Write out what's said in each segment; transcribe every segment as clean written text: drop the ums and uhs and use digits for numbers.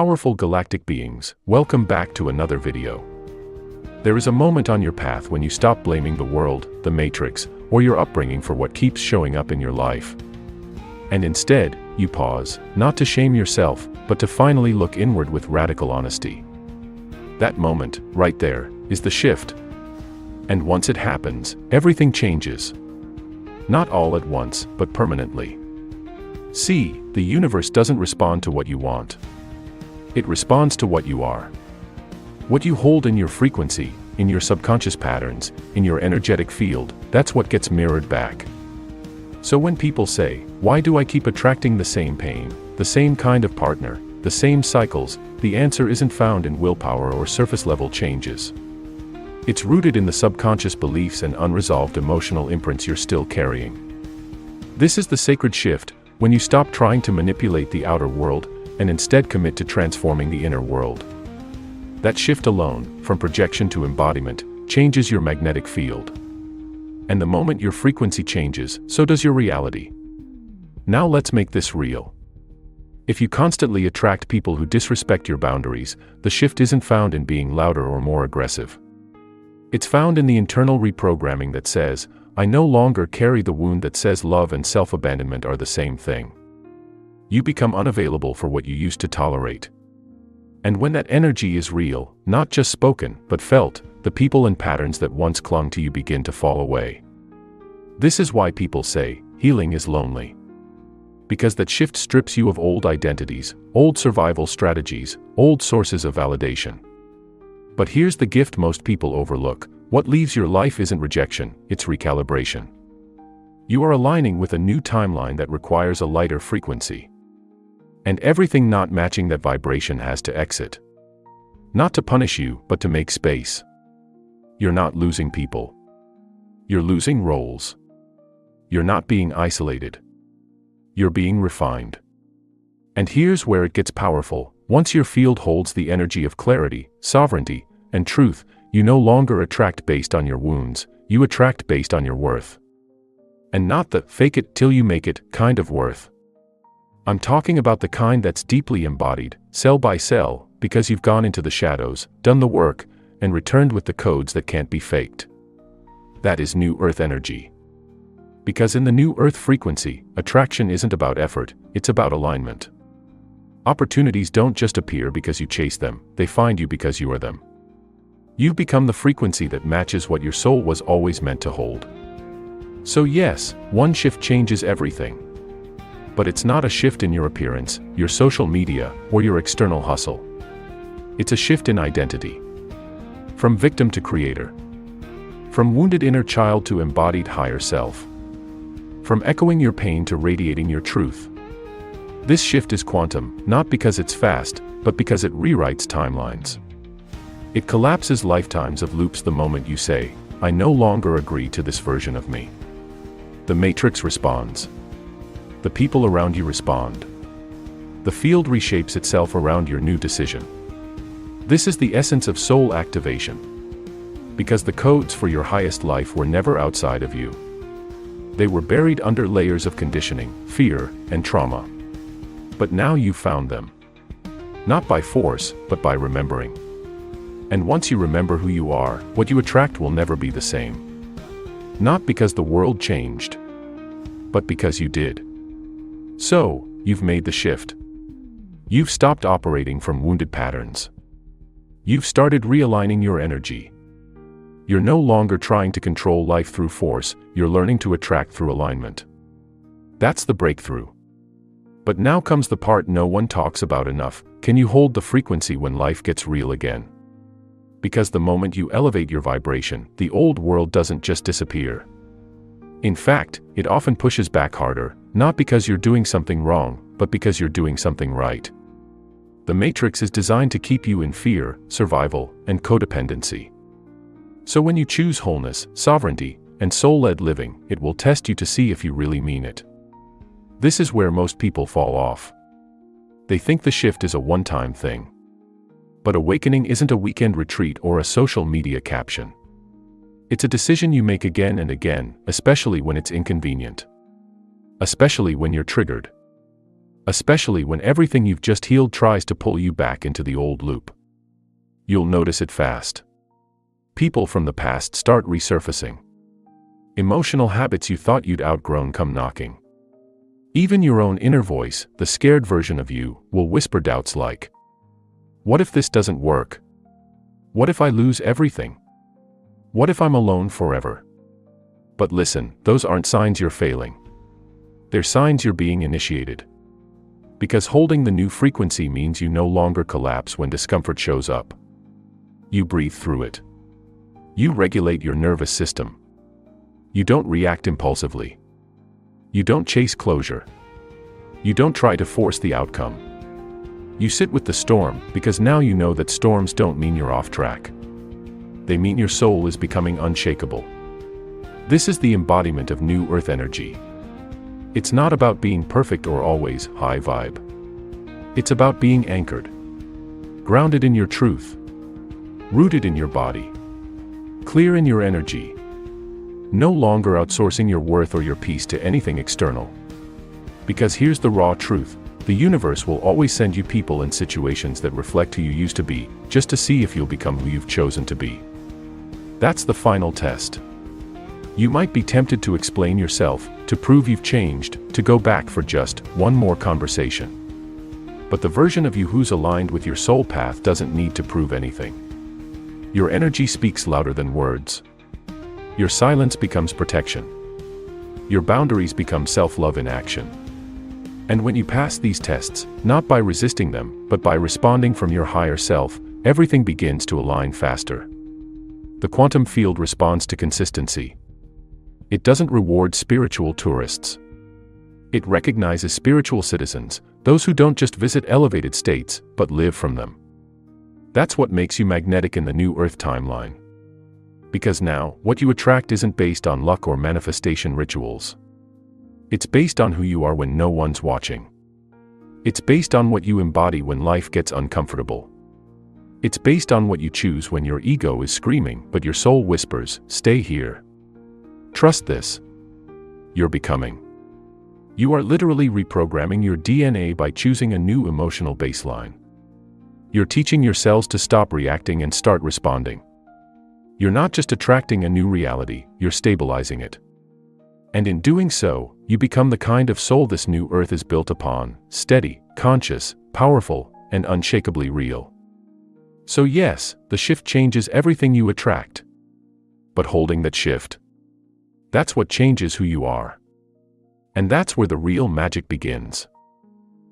Powerful galactic beings, welcome back to another video. There is a moment on your path when you stop blaming the world, the Matrix, or your upbringing for what keeps showing up in your life. And instead, you pause, not to shame yourself, but to finally look inward with radical honesty. That moment, right there, is the shift. And once it happens, everything changes. Not all at once, but permanently. See, the universe doesn't respond to what you want. It responds to what you are. What you hold in your frequency, in your subconscious patterns, in your energetic field, that's what gets mirrored back. So when people say, "Why do I keep attracting the same pain, the same kind of partner, the same cycles?" the answer isn't found in willpower or surface-level changes. It's rooted in the subconscious beliefs and unresolved emotional imprints you're still carrying. This is the sacred shift, when you stop trying to manipulate the outer world, and instead commit to transforming the inner world. That shift alone, from projection to embodiment, changes your magnetic field. And the moment your frequency changes, so does your reality. Now let's make this real. If you constantly attract people who disrespect your boundaries, the shift isn't found in being louder or more aggressive. It's found in the internal reprogramming that says, "I no longer carry the wound that says love and self-abandonment are the same thing." You become unavailable for what you used to tolerate. And when that energy is real, not just spoken, but felt, the people and patterns that once clung to you begin to fall away. This is why people say, healing is lonely. Because that shift strips you of old identities, old survival strategies, old sources of validation. But here's the gift most people overlook: what leaves your life isn't rejection, it's recalibration. You are aligning with a new timeline that requires a lighter frequency. And everything not matching that vibration has to exit. Not to punish you, but to make space. You're not losing people. You're losing roles. You're not being isolated. You're being refined. And here's where it gets powerful: once your field holds the energy of clarity, sovereignty, and truth, you no longer attract based on your wounds, you attract based on your worth. And not the fake it till you make it kind of worth. I'm talking about the kind that's deeply embodied, cell by cell, because you've gone into the shadows, done the work, and returned with the codes that can't be faked. That is New Earth energy. Because in the New Earth frequency, attraction isn't about effort, it's about alignment. Opportunities don't just appear because you chase them, they find you because you are them. You've become the frequency that matches what your soul was always meant to hold. So yes, one shift changes everything. But it's not a shift in your appearance, your social media, or your external hustle. It's a shift in identity. From victim to creator. From wounded inner child to embodied higher self. From echoing your pain to radiating your truth. This shift is quantum, not because it's fast, but because it rewrites timelines. It collapses lifetimes of loops the moment you say, "I no longer agree to this version of me." The Matrix responds. The people around you respond. The field reshapes itself around your new decision. This is the essence of soul activation. Because the codes for your highest life were never outside of you. They were buried under layers of conditioning, fear, and trauma. But now you've found them. Not by force, but by remembering. And once you remember who you are, what you attract will never be the same. Not because the world changed, but because you did. So, you've made the shift. You've stopped operating from wounded patterns. You've started realigning your energy. You're no longer trying to control life through force, you're learning to attract through alignment. That's the breakthrough. But now comes the part no one talks about enough: can you hold the frequency when life gets real again? Because the moment you elevate your vibration, the old world doesn't just disappear. In fact, it often pushes back harder, not because you're doing something wrong, but because you're doing something right. The Matrix is designed to keep you in fear, survival, and codependency. So when you choose wholeness, sovereignty, and soul-led living, it will test you to see if you really mean it. This is where most people fall off. They think the shift is a one-time thing. But awakening isn't a weekend retreat or a social media caption. It's a decision you make again and again, especially when it's inconvenient. Especially when you're triggered. especially when everything you've just healed tries to pull you back into the old loop. You'll notice it fast. People from the past start resurfacing. Emotional habits you thought you'd outgrown come knocking. Even your own inner voice, the scared version of you, will whisper doubts like, "What if this doesn't work? What if I lose everything? What if I'm alone forever?" But listen, those aren't signs you're failing. They're signs you're being initiated. Because holding the new frequency means you no longer collapse when discomfort shows up. You breathe through it. You regulate your nervous system. You don't react impulsively. You don't chase closure. You don't try to force the outcome. You sit with the storm, because now you know that storms don't mean you're off track. They mean your soul is becoming unshakable. This is the embodiment of New Earth energy. It's not about being perfect or always high vibe. It's about being anchored, grounded in your truth, rooted in your body, clear in your energy, no longer outsourcing your worth or your peace to anything external. Because here's the raw truth: the universe will always send you people and situations that reflect who you used to be, just to see if you'll become who you've chosen to be. That's the final test. You might be tempted to explain yourself, to prove you've changed, to go back for just one more conversation. But the version of you who's aligned with your soul path doesn't need to prove anything. Your energy speaks louder than words. Your silence becomes protection. Your boundaries become self-love in action. And when you pass these tests, not by resisting them, but by responding from your higher self, everything begins to align faster. The quantum field responds to consistency. It doesn't reward spiritual tourists. It recognizes spiritual citizens, those who don't just visit elevated states, but live from them. That's what makes you magnetic in the New Earth timeline. Because now, what you attract isn't based on luck or manifestation rituals. It's based on who you are when no one's watching. It's based on what you embody when life gets uncomfortable. It's based on what you choose when your ego is screaming, but your soul whispers, "Stay here. Trust this." You're becoming. You are literally reprogramming your DNA by choosing a new emotional baseline. You're teaching your cells to stop reacting and start responding. You're not just attracting a new reality, you're stabilizing it. And in doing so, you become the kind of soul this New Earth is built upon: steady, conscious, powerful, and unshakably real. So yes, the shift changes everything you attract. But holding that shift, that's what changes who you are. And that's where the real magic begins.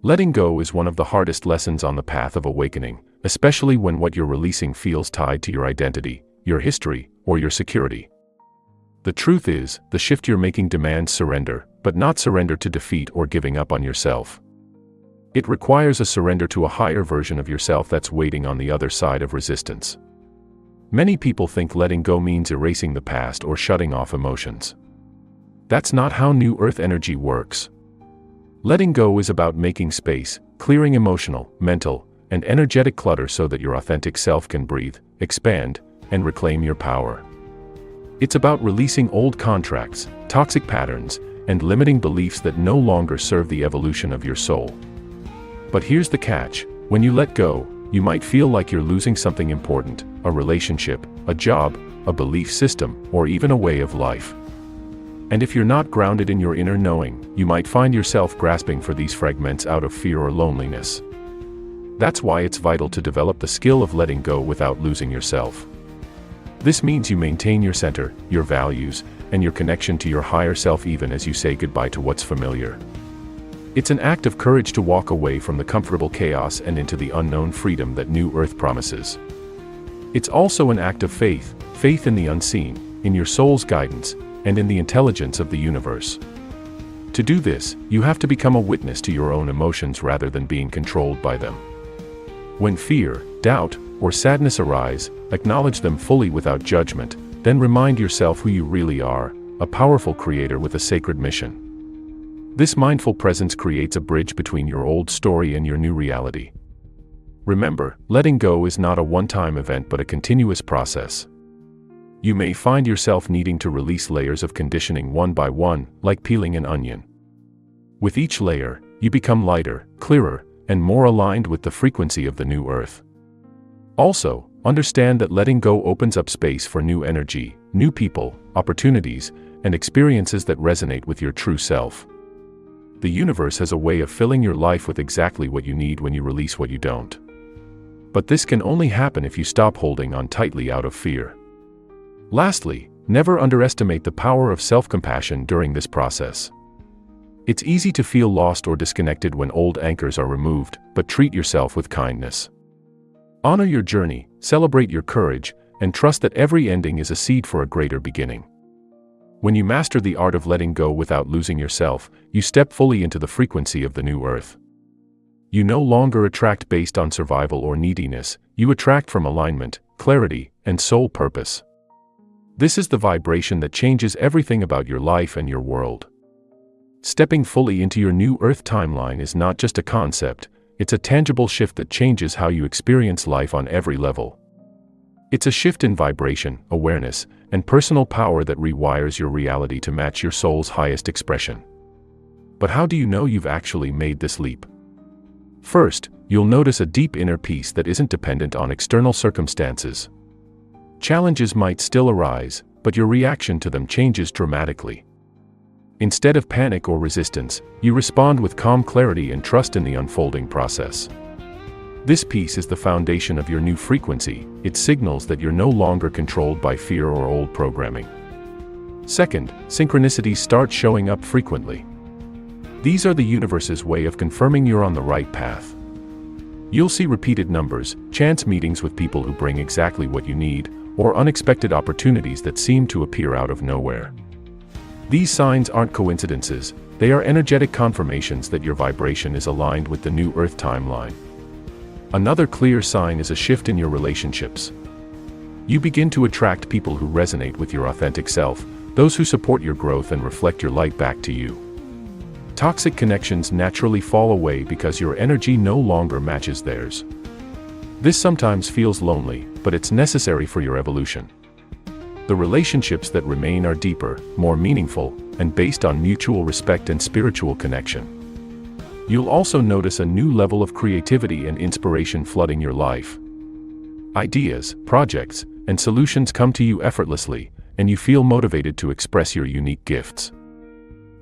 Letting go is one of the hardest lessons on the path of awakening, especially when what you're releasing feels tied to your identity, your history, or your security. The truth is, the shift you're making demands surrender, but not surrender to defeat or giving up on yourself. It requires a surrender to a higher version of yourself that's waiting on the other side of resistance. Many people think letting go means erasing the past or shutting off emotions. That's not how New Earth energy works. Letting go is about making space, clearing emotional, mental, and energetic clutter so that your authentic self can breathe, expand, and reclaim your power. It's about releasing old contracts, toxic patterns, and limiting beliefs that no longer serve the evolution of your soul. But here's the catch: when you let go, you might feel like you're losing something important, a relationship, a job, a belief system, or even a way of life. And if you're not grounded in your inner knowing, you might find yourself grasping for these fragments out of fear or loneliness. That's why it's vital to develop the skill of letting go without losing yourself. This means you maintain your center, your values, and your connection to your higher self even as you say goodbye to what's familiar. It's an act of courage to walk away from the comfortable chaos and into the unknown freedom that New Earth promises. It's also an act of faith, faith in the unseen, in your soul's guidance, and in the intelligence of the universe. To do this, you have to become a witness to your own emotions rather than being controlled by them. When fear, doubt, or sadness arise, acknowledge them fully without judgment, then remind yourself who you really are, a powerful creator with a sacred mission. This mindful presence creates a bridge between your old story and your new reality. Remember, letting go is not a one-time event but a continuous process. You may find yourself needing to release layers of conditioning one by one, like peeling an onion. With each layer, you become lighter, clearer, and more aligned with the frequency of the new earth. Also, understand that letting go opens up space for new energy, new people, opportunities, and experiences that resonate with your true self. The universe has a way of filling your life with exactly what you need when you release what you don't. But this can only happen if you stop holding on tightly out of fear. Lastly, never underestimate the power of self-compassion during this process. It's easy to feel lost or disconnected when old anchors are removed, but treat yourself with kindness. Honor your journey, celebrate your courage, and trust that every ending is a seed for a greater beginning. When you master the art of letting go without losing yourself, you step fully into the frequency of the new earth. You no longer attract based on survival or neediness, you attract from alignment, clarity, and soul purpose. This is the vibration that changes everything about your life and your world. Stepping fully into your new earth timeline is not just a concept, it's a tangible shift that changes how you experience life on every level. It's a shift in vibration, awareness, and personal power that rewires your reality to match your soul's highest expression. But how do you know you've actually made this leap? First, you'll notice a deep inner peace that isn't dependent on external circumstances. Challenges might still arise, but your reaction to them changes dramatically. Instead of panic or resistance, you respond with calm clarity and trust in the unfolding process. This peace is the foundation of your new frequency. It signals that you're no longer controlled by fear or old programming. Second, synchronicities start showing up frequently. These are the universe's way of confirming you're on the right path. You'll see repeated numbers, chance meetings with people who bring exactly what you need, or unexpected opportunities that seem to appear out of nowhere. These signs aren't coincidences, they are energetic confirmations that your vibration is aligned with the new earth timeline. Another clear sign is a shift in your relationships. You begin to attract people who resonate with your authentic self, those who support your growth and reflect your light back to you. Toxic connections naturally fall away because your energy no longer matches theirs. This sometimes feels lonely, but it's necessary for your evolution. The relationships that remain are deeper, more meaningful, and based on mutual respect and spiritual connection. You'll also notice a new level of creativity and inspiration flooding your life. Ideas, projects, and solutions come to you effortlessly, and you feel motivated to express your unique gifts.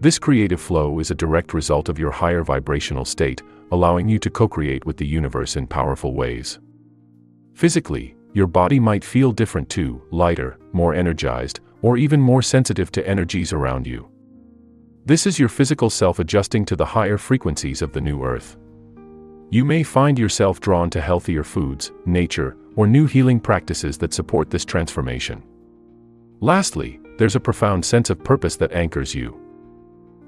This creative flow is a direct result of your higher vibrational state, allowing you to co-create with the universe in powerful ways. Physically, your body might feel different too, lighter, more energized, or even more sensitive to energies around you. This is your physical self adjusting to the higher frequencies of the new earth. You may find yourself drawn to healthier foods, nature, or new healing practices that support this transformation. Lastly, there's a profound sense of purpose that anchors you.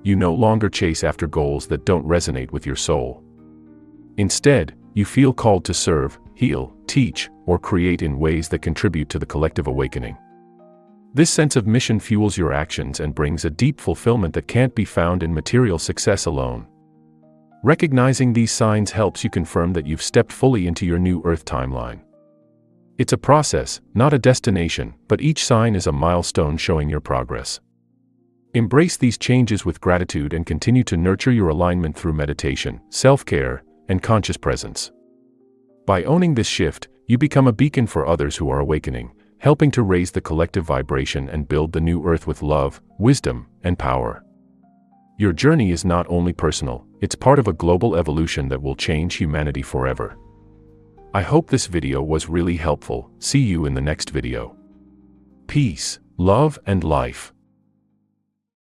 You no longer chase after goals that don't resonate with your soul. Instead, you feel called to serve, heal, teach, or create in ways that contribute to the collective awakening. This sense of mission fuels your actions and brings a deep fulfillment that can't be found in material success alone. Recognizing these signs helps you confirm that you've stepped fully into your new earth timeline. It's a process, not a destination, but each sign is a milestone showing your progress. Embrace these changes with gratitude and continue to nurture your alignment through meditation, self-care, and conscious presence. By owning this shift, you become a beacon for others who are awakening, helping to raise the collective vibration and build the new earth with love, wisdom, and power. Your journey is not only personal, it's part of a global evolution that will change humanity forever. I hope this video was really helpful. See you in the next video. Peace, love, and life.